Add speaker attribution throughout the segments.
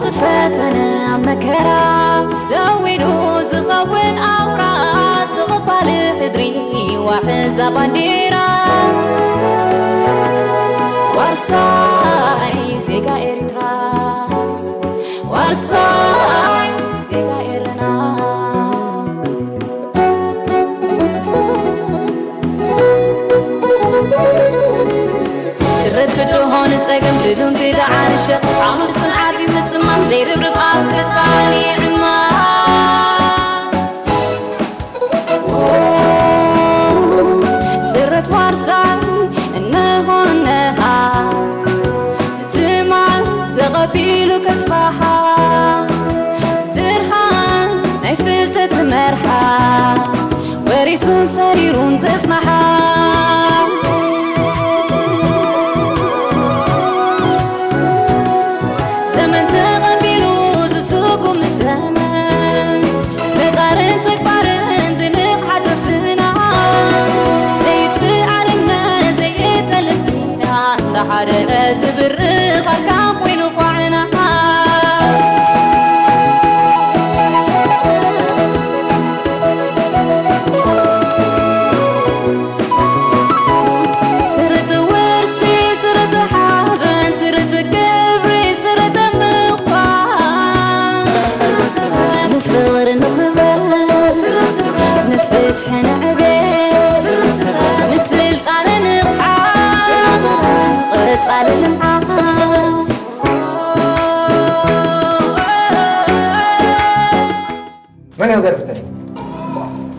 Speaker 1: تفتنا مكرا زوينو زغون أورات زغبال هدري وحزة بانديرا وارساي زيغا إريترا وارساي زيغا إرنا سرد بدو هون تساقم بدون قيد عانشة عمل صنعاتي متصمم زي ربرب عبد ثاني عما سرد وارساي انه انها تمع تغبيلو كتفاحة برهان نيفلت تمرحة وريسون سريرون تسمحة زمن تغبيلو زسوقو من زمن بقارن تكبارن بنقحة تفنا زي تعرمنا زي تلقينا لحرر زبر خلقا وينو فعنا سرت ورسي سرت حابن سرت كبري سرت مقام نفور نخبر نفتح نعبيد نسلطان نقعد قرص على المعاد
Speaker 2: من يزرفتني؟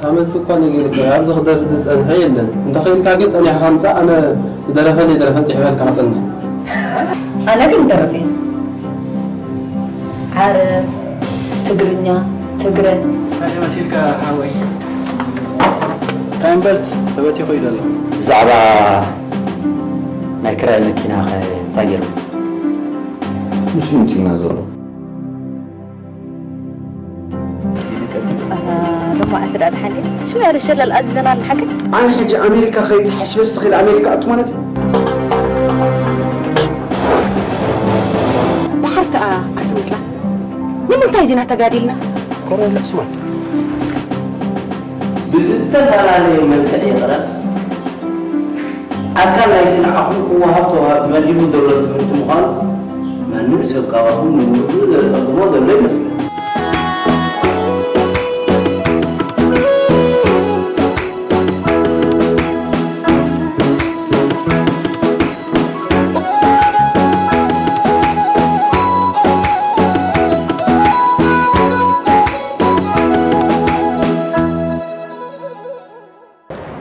Speaker 3: أمس كان يقول أبز خدر تسأل هيلا أنت خيل كاجت أنا خمسة أنا درفني حبال كعطني
Speaker 4: أنا كنت درفين عارف تقرنيا تقرن
Speaker 2: أنا مسيرك حاوي
Speaker 3: تنبلت ثبتي خويل الله
Speaker 5: زعبا نكرا المكينة تاجر مش يمكن نزوره
Speaker 4: رفع أفراد الحالي شو يا رجال الأزمة الحكي
Speaker 5: أنا حاجة أمريكا خيط حسب استخيل أمريكا أطمنت
Speaker 4: بحرت أتمسلا من منتهجنا تقادلنا
Speaker 5: كورونا سمعت
Speaker 6: بزتة فلاني من كثيرا أكل ليتنا أخوك وهبتها مليون دولار من تمخان ما نمسك قواهم من وجود التقدمات اللي مسك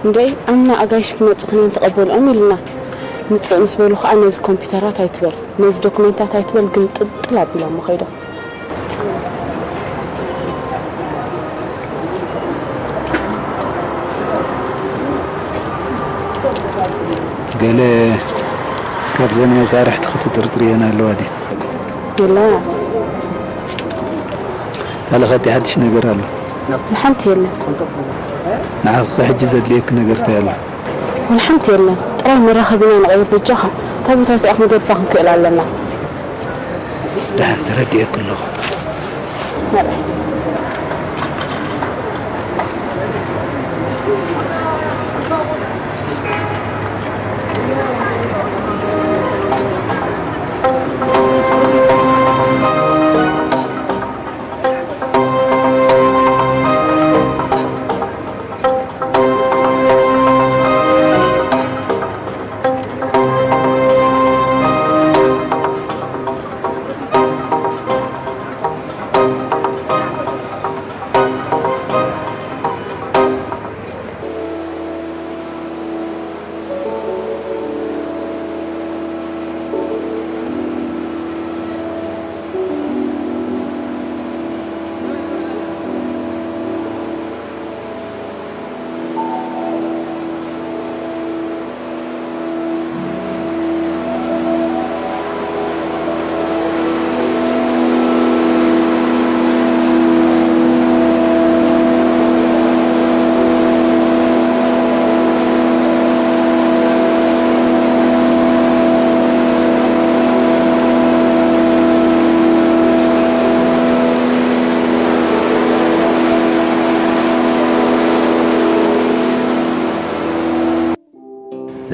Speaker 7: ندي أنا أجايش كم تقنين تقبل أميلنا مس بلوخ أنا ز كمبيوترات هيتبل نز دوكمنتات هيتبل قلت طلع بلا مخيدة
Speaker 8: قال كابزين مزارح تخطط ترطرينا الوادي
Speaker 7: يلا
Speaker 8: هلا غادي حدش نقرا له
Speaker 7: الحمد يلا
Speaker 8: نعم حجزت ليك نقرت يلا
Speaker 7: والحمد يلا ترى مرة بينا نغير بالجخة طيب تعرف أخذ مدير فاهم كإلا لنا
Speaker 8: لا أنت ردي كله
Speaker 7: مرة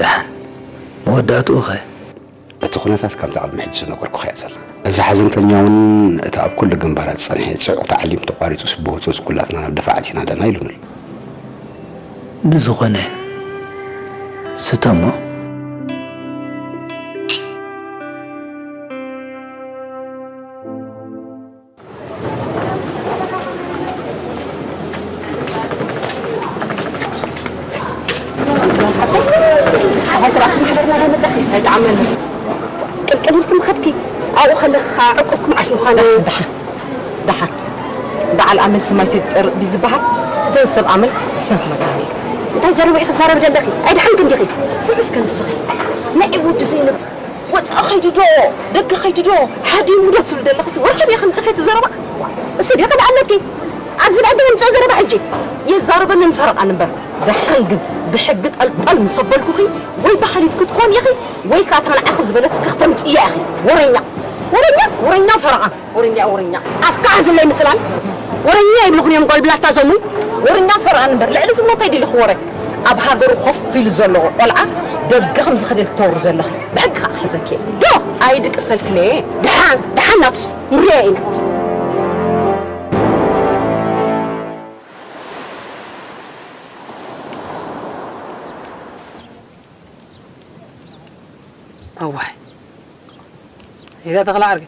Speaker 8: دحن موداتو خي
Speaker 2: እቲ ኩነታት ከምቲ ቅድሚ ሕጂ ዝነበርኩ እያ ዘላ እዚ ሓዘንተኛውን እቲ ኣብ ኩሉ ግንባራት ፀኒሐ ፅዑቕ ተዓሊም ተቋሪፁ ስብወፁ ኩላትና ናብ ደፋዓት ኢና ኣለና ኢሉንል
Speaker 8: ብዝኾነ ስተሞ
Speaker 4: قلقلتكم خدكي او خلخ عقبكم عسم خانه دحا دعال عمل سماي سيطر بزبحر تنسب عمل سنف مقامي انت زربا يخزارب دلخي اي دحن كندخي سبس كنسخي نعي ود زينب وات اخيد دو دق خيد دو حدي ودت دلخس ورخب يا خمس خيت زربا اسود يا قد علمكي عزب عندنا نص زربا حجي يزارب نفرق انبر دحن بحقت الطل مصبلكو خي وي بحاليتكو تكون يا اخي وي كاترن اخذ بلت كختمت يا اخي ورينا فرقه ورينا افكا زلي مثلا ورينا يبلغني يوم قال بلا تازمو ورينا فرقه نبر لعل زمو تيدي الخوري اب هاجر خف في الزلو قلعه دق خمس خدل تور زلخي بحق حزكي دو ايدك سلكني دحان ناطس مريين
Speaker 3: أوه إذا تغلى عرق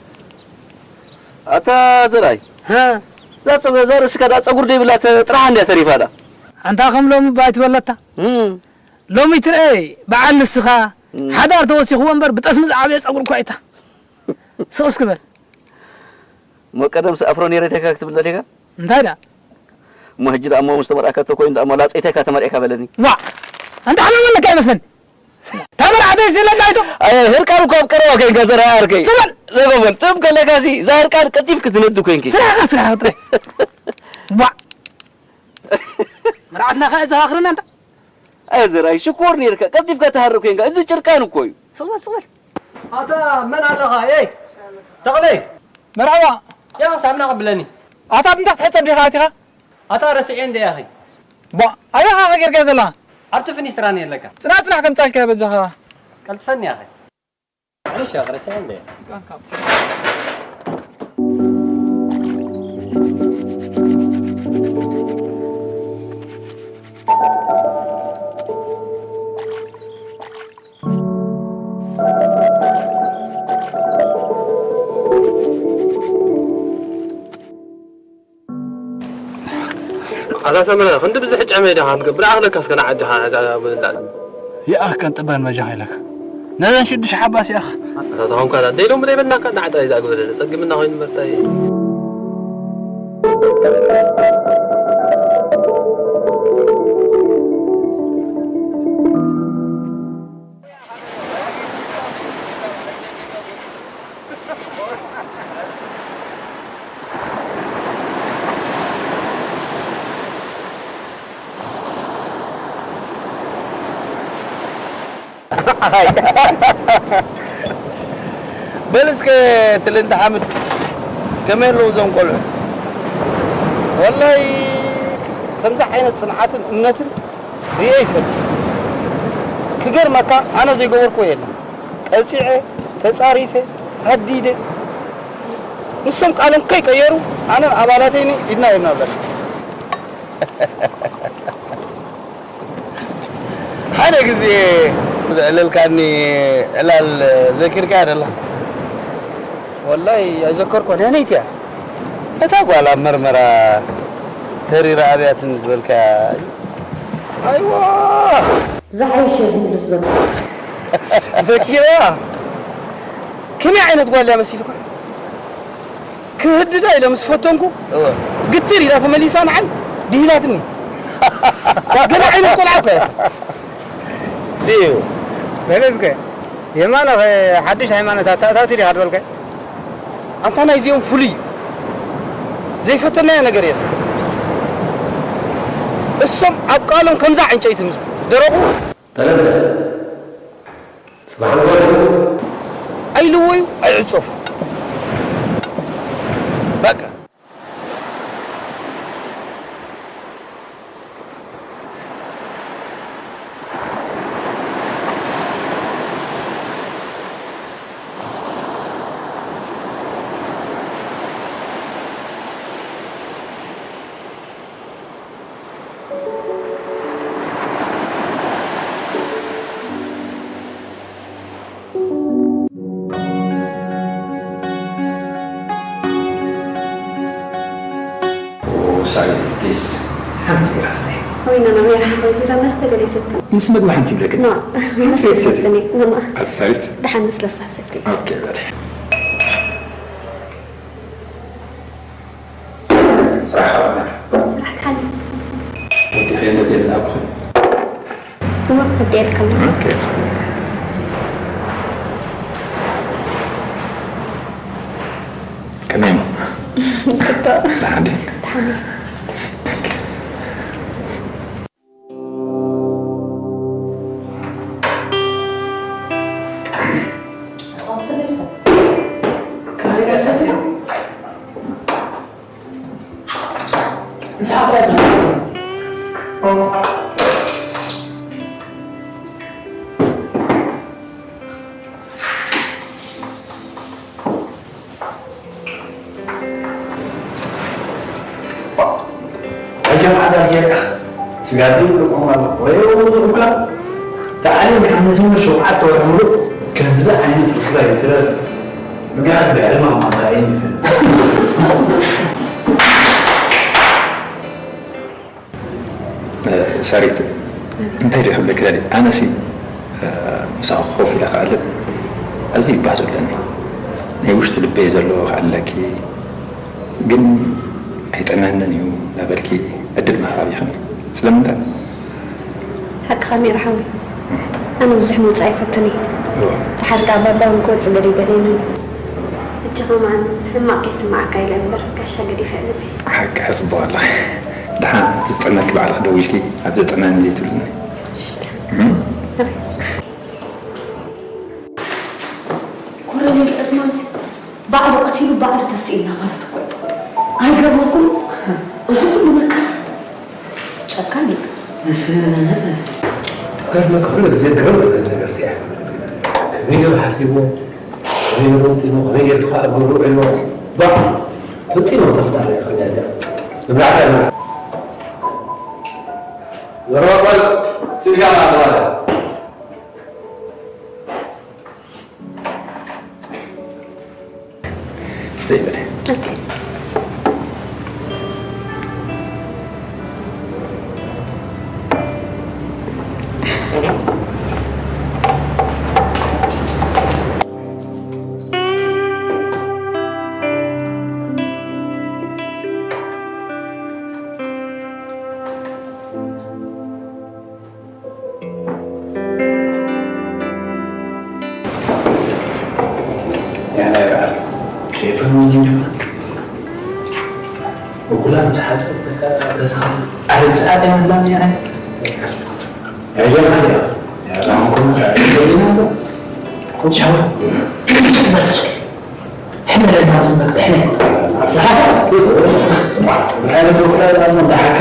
Speaker 6: أتا زراي
Speaker 3: ها
Speaker 6: لا تصغر سكدا تصغر دي بلا ترى عندي تعريف هذا
Speaker 3: أنت أخم لوم بايت ولتا لوم يترى بعد السخا حدار توسي هو أمبر بتسمز عابية تصغر كويتا سوس كبر
Speaker 6: ما قدم سأفروني ريتك أكتب لديك
Speaker 3: انتهى
Speaker 6: مهجر أمو مستمر أكتب كوين أمو لا تأتيك أتمر إيكا بلدني
Speaker 3: وا أنت حلو ولا كيف مثلا تمر عادي زين كايتو
Speaker 6: أيه هركارو كاب كروا كين كسر هركي زمان تم كلا كاسي زهر كار كتيف كتندو كينكي
Speaker 3: سرعة وا مرعتنا خايز آخرنا أنت
Speaker 6: أزراي شكورني ركا كتيف كتهرو كينكا أنت شركانو كوي
Speaker 3: صور هذا من على هاي تغلي مرعوا يا سامنا قبلني أتا بنتك تحت بخاتها أتا رسعين دي يا أخي با أيها غير كذا أرتفني استراني لك سنعرف كم تاكل بجها قلت فني يا أخي أنا شاغر سعين دي
Speaker 9: هذا سمنا خند بزحج عميدة هتقبل أغلى كاس كنا عدها هذا بلدان
Speaker 3: يا أخ كان طبعا ما جاي لك نحن نشد شحباس يا أخ
Speaker 9: هذا طبعا كذا ديلهم بدي بدنا كنا عدها إذا أقول لك صدق منا هاي المرتاي
Speaker 6: بلسك تلنت حامد كمان لو زم قلع والله تمزح عين الصناعات النتن ريفل كجر مكا أنا زي جور كويل أسيعة تصاريفه هديدة نسم قالن كي كيرو أنا عباراتيني إدنا بس هذا كذي زعلل كاني علال ذكر كان الله والله أذكرك أنا نيتيا أتابع على مرمرة تري رابعة بالك أيوة
Speaker 4: زحيش يا زميل الزمن
Speaker 6: ذكيرة كم عينة تقول لي مسيلك كهددا إلى مسفتونكو قتير إذا ثمليسان عن ديلاتني كم عينة تقول عباس سيو بلسك يمانا حدش هيمانا تاتيري هاد بالك أنت أنا يزيهم فولي زي فتنا أنا قريت السم أبقالهم كم زعين شيء تمس دربوا
Speaker 9: ثلاثة صباح الخير
Speaker 6: أي لوي أي عصف بقى
Speaker 8: sorry, please. حنتي راسي.
Speaker 10: وين أنا ميرا حبيبي ما استقلي ستة.
Speaker 8: مش مدوا حنتي بلكن.
Speaker 10: لا ما استقلتني والله.
Speaker 8: هذا سريت.
Speaker 10: دحين مثل الساعة 6.
Speaker 8: أوكي بدي. صراحة أنا.
Speaker 10: راح تحل.
Speaker 8: أوكي خلينا نتيجة أبغى.
Speaker 10: هو بدي أتكلم.
Speaker 8: أوكي. كمان.
Speaker 10: تبا.
Speaker 8: لحدي.
Speaker 10: تحمل.
Speaker 5: سقادين لكم الله ويوم بكرة تعالوا محمدين شوعات ويعملوا كان بزاف عيني تكرا يترى قاعد بعلمه مع عيني
Speaker 8: ساريت انت اللي يحب لك انا سي مساق خوفي لك على ازي بعد لاني ني وش تلبي زلو علىكي ግን አይጠመነን እዩ ለበልኪ እድል ማህራብ ይኸን ስለምንታ
Speaker 10: حق خمير حولي أنا مزح موت عيفتني تحرق عبابا ونكوت قدي قديني اتخذ معنا ما كيسمعك إلى مبر كاشا قدي فعلتي
Speaker 8: حق حسب والله دحان تستعنك بعد خدويلكي هذا تمان زيت لنا
Speaker 10: كل اللي الأزمانس بعد قتيل بعد تسئلنا مرتكم هاي قربكم وزبط مكاس شكاني
Speaker 9: كان لك خلك زي قرب النجار سياح كمية حاسبه كمية بنتينه كمية تخاء بروع له ضع بنتينه تختار يا خلينا نبدأ نبدأ يروح سيرجع على هذا
Speaker 8: استقبل
Speaker 10: اوكي
Speaker 9: وكلها مساحات عدد ساعات يا مزلان يعني يا جماعة يا جماعة كنا كنت شاور احنا لنا بزنك احنا لحظة انا بقول لازم نضحك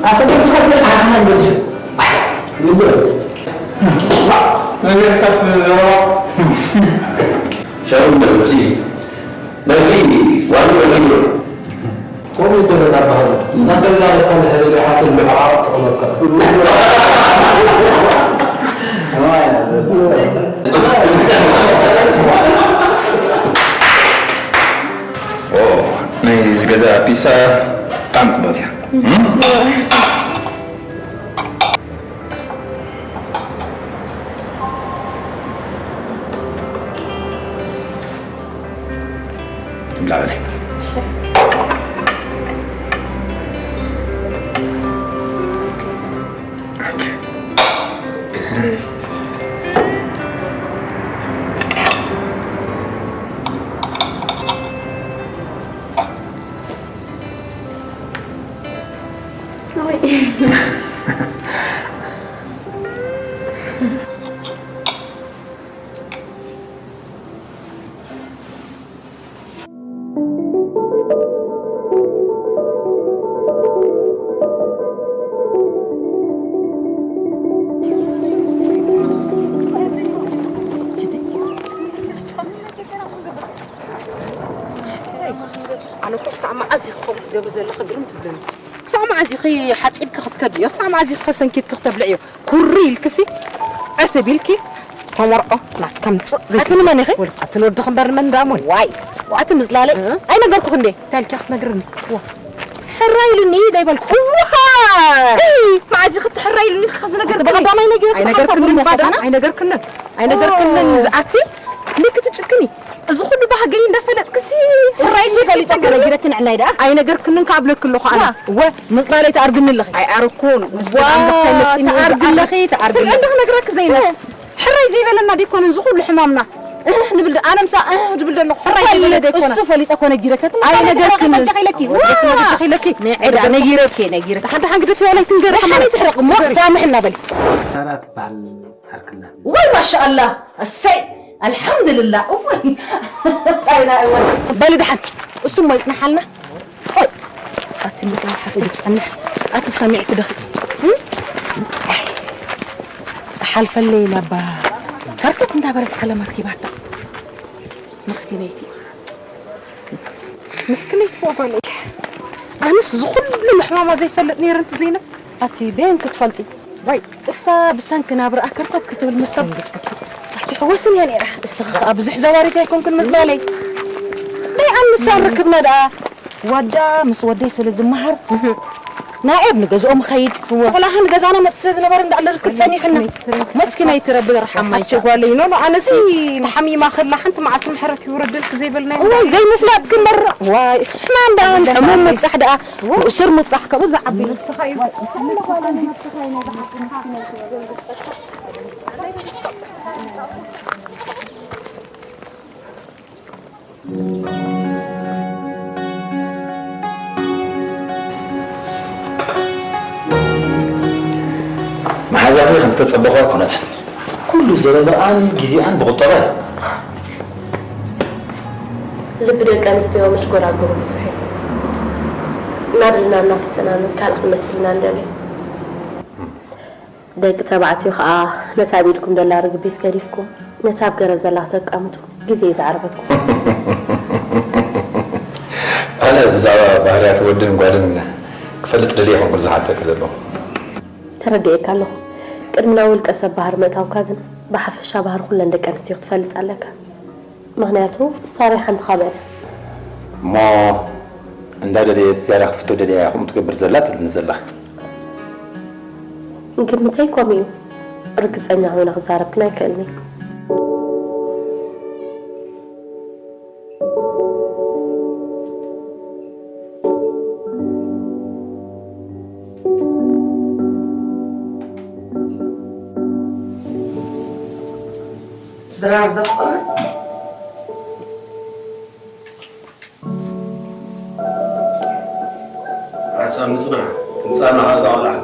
Speaker 9: اصلا بس خلي العالم نبدأ ما يحتاج
Speaker 5: شاور بالوسيل بلغيني وانا بلغيني
Speaker 9: كل يقول لنا بهذا نقدر لا يقول هذا اللي حاصل بالعراق ولا كذا
Speaker 8: اوه نايز جزا بيسا طعم صباطيا لا عليك
Speaker 4: أنا كل ساعة معزي خبط قبل زي اللي خدرمت بلن ساعة معزي خي حتسيبك خدكدي ساعة معزي خسن كيت كختب لعيو كوري الكسي عتبيلكي تمرقة لا كم زي أتمنى ما نخي ولا قتلوا الدخن بر من دامون واي وأتم زلالي أين قرك خندي تالك أخت نقرني حرايلني دايبلك معزي خدت حرايلني خزنا قرت بقى ما ينقر أي نقر كنا زعتي ليك تشكني زخل بها جاي نفلت كسي حرايلني فلت أنا جرت نعنايدا أي نقر كنا قبل كله خانا ومصلا لي تعرقني لخي أي أركون تعرقني لخي تعرقني عندك نقرك زينب حراي زي بلنا بيكون زخل لحمامنا نبل أنا مسا نبل إنه حراي ولا ديكون السوف اللي تكون جيرك أي نجارك نجحيلكي نجحيلكي نجيرك حتى حنقدر في ولا تنقر حنا تحرق مو سامحنا بل
Speaker 9: سارات بهالحركنا
Speaker 4: وما شاء الله السي الحمد لله أوي بالي دحن وسمى يتنحلنا أتي مثل حفظ تسألنا أتي سمعت دخل حلف الليلة با هرتك انت برد على مركباتها مسكينيتي فوق عليك أنس زخل المحمامة زي فلتني رنت زينب أتي بين كتفلتي واي بسان كنا برا أكرتك كتب المصب تحوسني يعني راح أبزح زواري يكون كل مزلالي ليه أنس ركبنا دا ودا مسودي سلز المهر نائب نجز خيد ولا هن جزانا ما تسرز نبرد على ركب ثاني حنا مسكينة يتربي رحمة شغالي نو أنا سي محمي ما خلى حنت معك محرتي ورد لك زي بالنا واي زي مفلات كل مرة واي إحنا عندنا حموم مبصح ده وسر مبصح كوزع عبي الصخايب
Speaker 8: محازافي خمسة تصبغها كنت كل زلالان جزيئان بغطرة
Speaker 10: لبنا كان استوى مشكور على قبل بسوحي نادلنا نفتنا كان خمسلنا ندلي دايك تبعتي خا نتابعكم دولار قبيس كريفكم نتاب جرز الله تقامتكم جزي زعربكم
Speaker 8: أنا بزعوا بحريات ودن قادن كفلت دليهم كل زحمة كذلهم
Speaker 10: ترديك الله قدمنا ولقسب بحر متاو كاغن بحفشا بحر كل عندك انستيو تفلت عليك مغنياتو صريحا خبر
Speaker 8: ما عندها دي زيارة فتو دي هم تكبر زلات نزلها
Speaker 10: يمكن متى كوميو ركز أنا وين خسارة كنا كأني
Speaker 4: درار دخل
Speaker 9: عسى مصنع تمسانا هذا ولا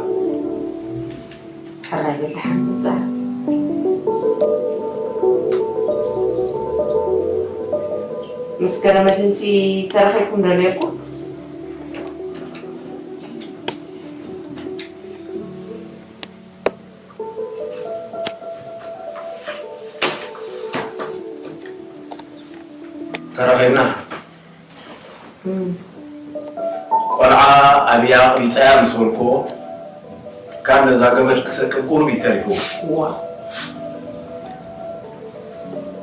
Speaker 4: حراي بالحق زعل مسكرة مجنسي ترخيكم دليكم
Speaker 9: ترخينا قرعة أبيع بيتسايا مسولكو كان ذا قبل كسك قربي تاريخو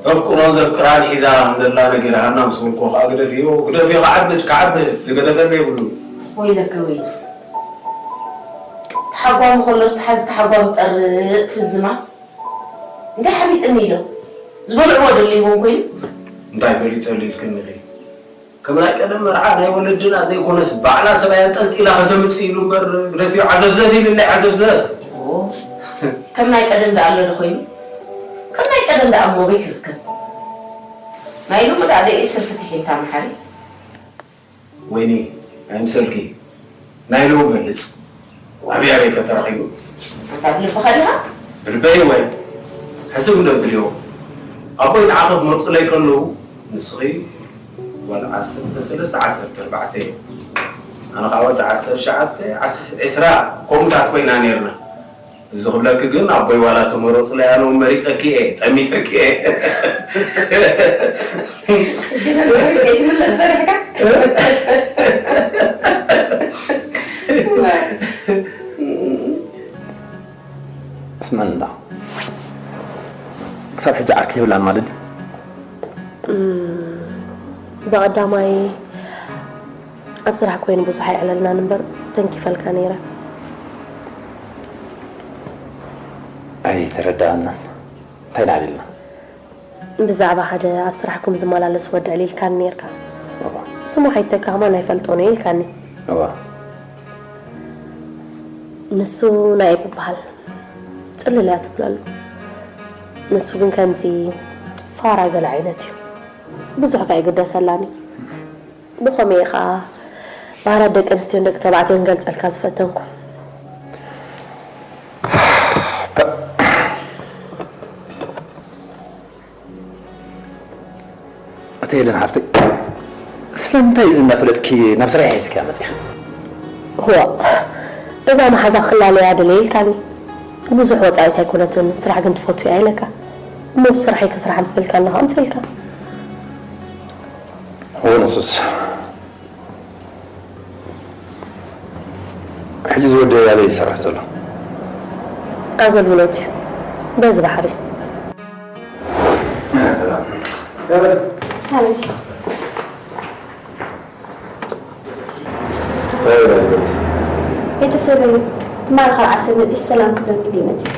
Speaker 9: تفكرون ذكران إذا أنزل الله نجرهنا مسولكو خاقد فيه قد فيه عبد كعبد قد فيه يقولوا
Speaker 4: ويلك ويل تحقوا مخلص تحز تحقوا متقرط الزمان انت حبيت أميلو زبال عواد اللي ممكن
Speaker 9: انت عفري تولي الكنغي كما قدم مرعانا يولدنا زي كونس بعلا سبايان طنط الى خدم تسيلو مر غفيو عزف زادي لله عزف زاد
Speaker 4: كم يقدم ده الله خويم كم يقدم ده ابو بكر ما يلو مد على اسر فتحي تاع محاري
Speaker 9: ويني اي مسلكي نايلو بلص وابي ابي كترخيو
Speaker 4: انت بخليها
Speaker 9: بالبي وين حسب نبليو ابو ينعخذ مرص لي كله نصغي والعصر تسلس عصر تربعتين أنا قاعد عصر شعبتي عصر إسراء قوم تعتقين عنيرنا إذا قبلك جن أبوي ولا تمرط لي أنا ومريت أكيد تأمي فكيد
Speaker 8: بسم الله صار حاجة عكلي ولا مالد
Speaker 10: بقدامي أبصراحة كوين بوزحي على لنا نمبر تنكي فالكانيرة
Speaker 8: أي تردانا تاين علينا
Speaker 10: بزعبة حدا أبصراحكم زمال على سود عليل كان نيركا سمو حيتك هما نايفلتوني الكاني نسو نايب بحال تقل لا تبلل نسو كن كمزي فارق العينتي بزح قاعد قداس لاني بخمي خا باردك انستيون دك تبعتين قلت الكاز فتنكم
Speaker 8: أتيلن عرفتي سلام تايز نفلتكي نفس ريحتك يا مزيح
Speaker 10: هو إذا ما حزق خلالي هذا الليل كان بزح وضعيتها يكونت صراحة كنت فوتي عينك مو بصراحة كسرح مسلك أنها مسلك
Speaker 8: هو نصوص حجز ودي عليه صراحة له
Speaker 10: أقول ولوتي بس بحري
Speaker 8: يا سلام
Speaker 10: معلش يتسبب ما الخل عسل السلام كبر مدينتي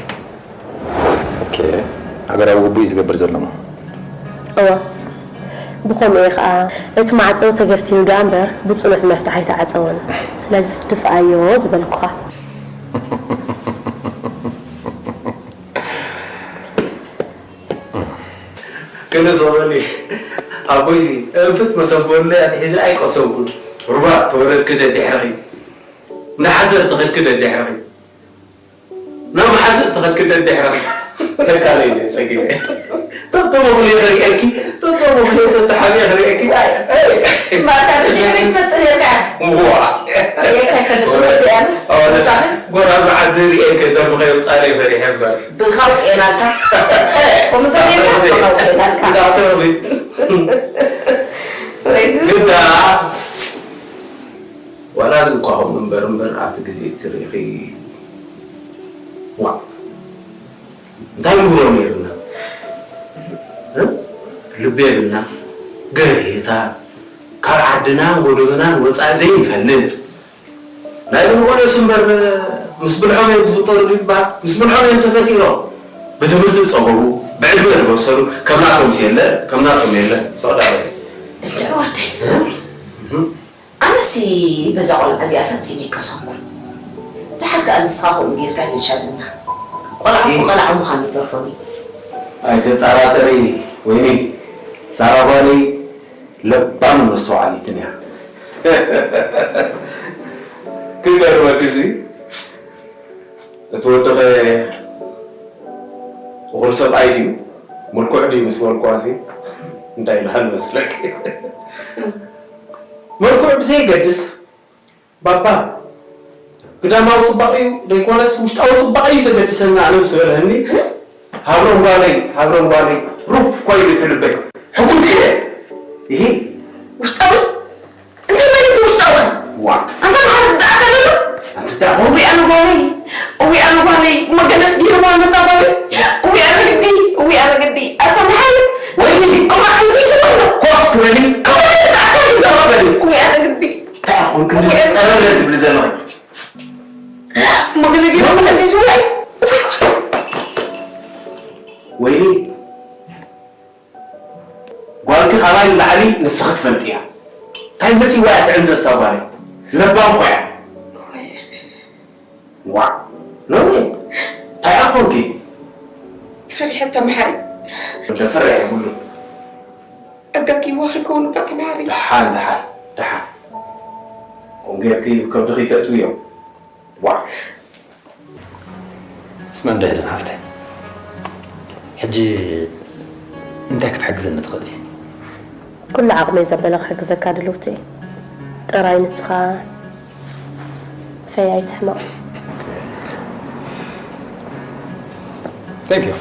Speaker 8: اوكي اگر ابو بيز قبر زلمه
Speaker 10: بخوم يخا اتمعصو تغفتينو دامبر بصلح مفتاحي تعصون سلاز دفايو زبلكوا
Speaker 9: كنا زماني ابويزي انفت مسبون لي حيز اي قصو ربا تورد كده دحري نحسد دخل كده دحري نعم حسد دخل كده دحري تكالي تسقي تطلبوا لي غريكي تطلبوا لي تحالي غريكي
Speaker 4: ما كان تجري تسيرك
Speaker 9: هو
Speaker 4: هيك كان بيامس
Speaker 9: صح غراز عدري ايه كده بغير صالي فري حبا
Speaker 4: بالخلص انالك
Speaker 9: لا تروي كده ولا زكوا منبر عتجزي تاريخي وا دايما ميرنا لبينا قريتا كار عدنا ولدنا وصا زي يفلت لا نقول سمبر مسبلحهم يتفطروا فيبا مسبلحهم يتفطروا بتمرت تصبروا بعلم البصر كمناكم سيله كمناكم يله صدق
Speaker 4: دعوتي أنا سي بزعل أزي أفتي ميكسون لحق أنصاهم بيرجع لشادنا ولا عم خامي ظرفني
Speaker 9: أي تتراتري ويني سارباني لبان مسوعلي تنيا كده رواتيزي توتر غرسة أيدي مركوع دي مسوال كواسي انت يلحن مسلك مركوع بزي قدس بابا كده ما وصبقي ليكونس مش وصبقي زي قدسنا على مسؤولهني هابرون بالي روف كوي بتلبك حكم كده ايه
Speaker 4: وش طول انت مالك وش طول
Speaker 9: وا
Speaker 4: انت ما
Speaker 9: انت تعرف
Speaker 4: وبي انا بالي ما جلس دي ما متابعي وبي انا قدي انت محل ويني ما عايزين شغله
Speaker 9: خوف كوني
Speaker 4: وبي انا قدي
Speaker 9: تعرفون كده انا راتب لزمان
Speaker 4: ما قدي بس انت شوي
Speaker 9: ويني قالك خلاص العلي نسخت فلتيها تاي بس وقت عند الصباري لبام قوي وا نوي تاي اخوكي
Speaker 4: فرحت محري
Speaker 9: انت فرح يقول له
Speaker 4: أدكي واخي كون بات محري
Speaker 9: لحال ونجيكي كبدخي تأتويا وا
Speaker 8: اسمع مدهن عرفتي حجي انت كتحجزنا تغدي
Speaker 10: كل عقمي زبلغ حق زكاة دلوتي تراي نسخة في تحمق
Speaker 8: ثانك يو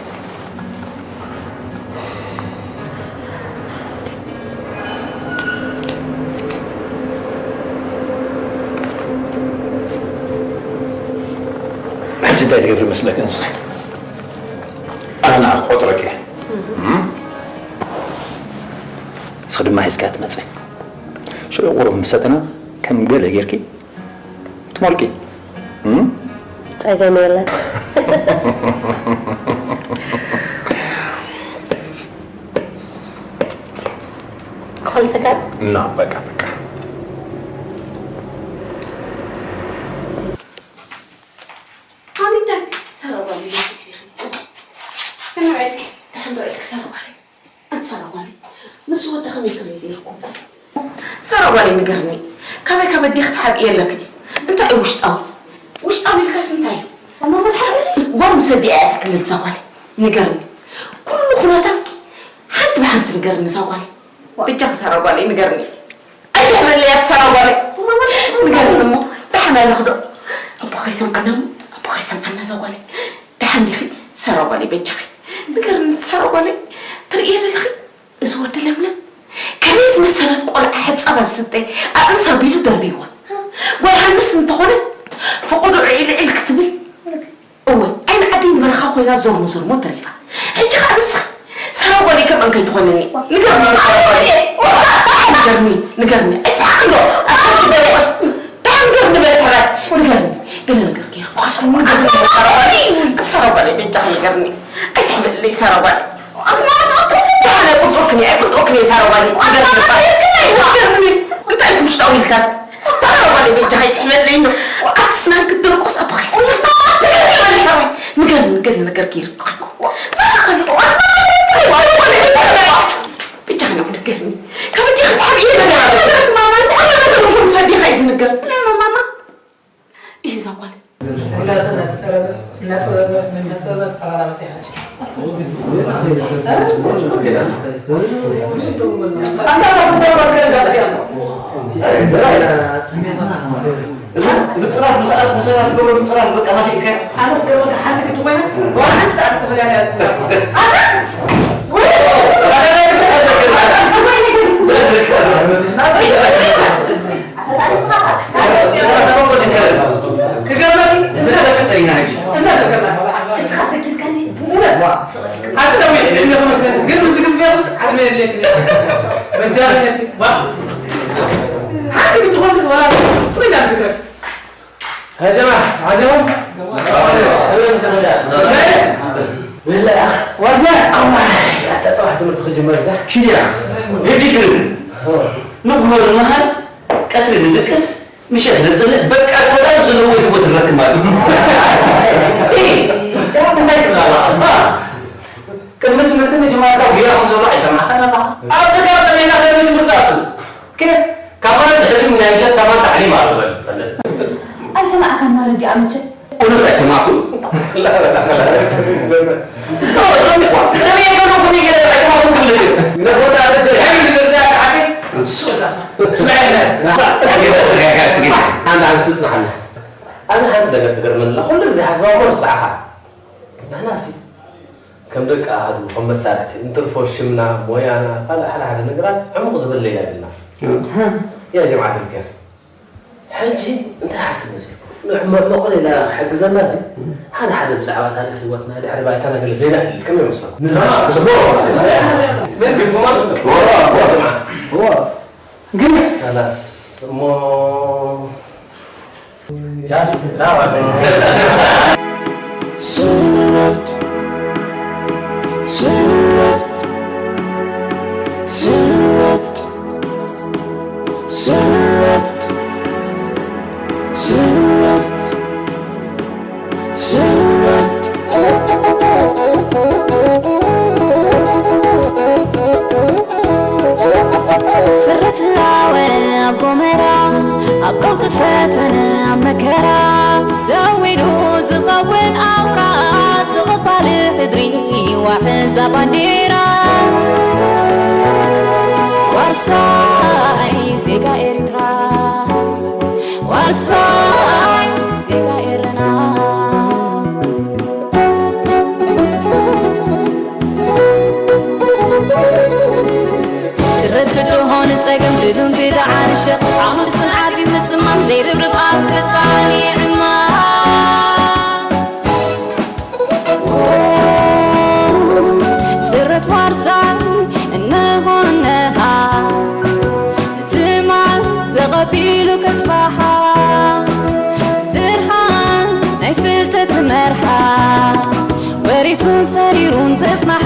Speaker 8: حجي انت تقدر مسلك انصح أنا أخوترك صدق ما هيسكات مزي شو يقولوا مساتنا كم قال غيركي تمالكي
Speaker 10: صايغه ميلا كل سكر
Speaker 8: نعم بقى
Speaker 7: عميتك سربالي يا سكري كم رأيك تحب رأيك سربالي أنت سربالي مسوى تخمي كم يديركم سربالي نقرني كم بديخ تحب إيه لك دي أنت أي وش أوي الكاس أنت أي أنا ما سألت وارم صديقات عند سوالي نقرني كل خلاتك حتى ما حنت نقرني سوالي بيجاك سربالي نقرني أتعمل لي سربالي نقرني مو دحنا ناخده أبغى يسمعنا زوالي دحني خي سربالي بيجاك نقرني سربالي ترقيه للخي أزود لملم كنيز مسألة قول أحد صبا ستة أنصر بيلو دربيوه والهمس انتقلت فقولوا عيل كتبل أول أنا عدين مرخا خوينا زور مصر مطرفة هيك خالص سربالي كمان كي تخونني نقرني اسحق له أخذت بالي بس نقرني بالحرات نقرني سربالي بنتك نقرني أتحمل لي سربالي أنا كنت أكني سربالي نقرني أنت مش تقول الكاس سربالي بنتك يتحمل لي إنه وقت سنان كنت رقص أبغى نقرني سربالي بنتك نقرني كم بدي أخذ حبيبي ماما أنا مصدقة عايز نقرن ماما إيه زوالي
Speaker 3: يا جماعة عجبهم؟ بالله يا أخي ورزاق الله يا تطلع تمر تخرج مرة
Speaker 5: كده يا أخي هديك نقول النهار كثر من الكس مش هنزل بك أصلا زلوا يبغوا الركمة إيه يا أبو ما يبغى على أصلا
Speaker 3: كلمة متن جماعة وياهم زلوا يسمع خلنا بعض
Speaker 5: أبدا قال لنا هذا من المتقابل كيف كمان العلم من يمشي كمان تعليم على الفن
Speaker 10: أسمع كم مرة دي أمشي
Speaker 5: أنا أسمعكم لا سمي كانوا كوني كده أسمعكم كلهم
Speaker 3: نقول هذا جاي اللي بدك عادي سمعنا
Speaker 5: كده سكين
Speaker 3: أنا عم تسمع أنا حتى دقت من لا كل زي حسب أمور الساعة أنا ناسي كم دقيقة هذا محمد ساعتي انترفو شمنا مويانا هلا نقرأ عمق زبل الليلة لنا يا جماعة الخير حجي أنت حاسب مزيك ما قل إلى حق زمازي هذا حدا بسعوات هذه خيوتنا هذه حدا بايتنا قال زينا كم يوم اسمه من بيفهمون هو قلنا خلاص مو يعني لا واسع
Speaker 1: سرت العوى بومرا أبقوت فتنا مكرا سويلو زخون أوراق تغطى لتدري وحزة بانديرا ورساي زيكا إريترا ورساي زيكا إرنا بدون كده عايشة عمر صنعتي متصمم زي ربرب أبكت علي عمان سرت وارساي إنه النهار تمام تغبيلو ሪሱን ሰሪሩን ተስማሓ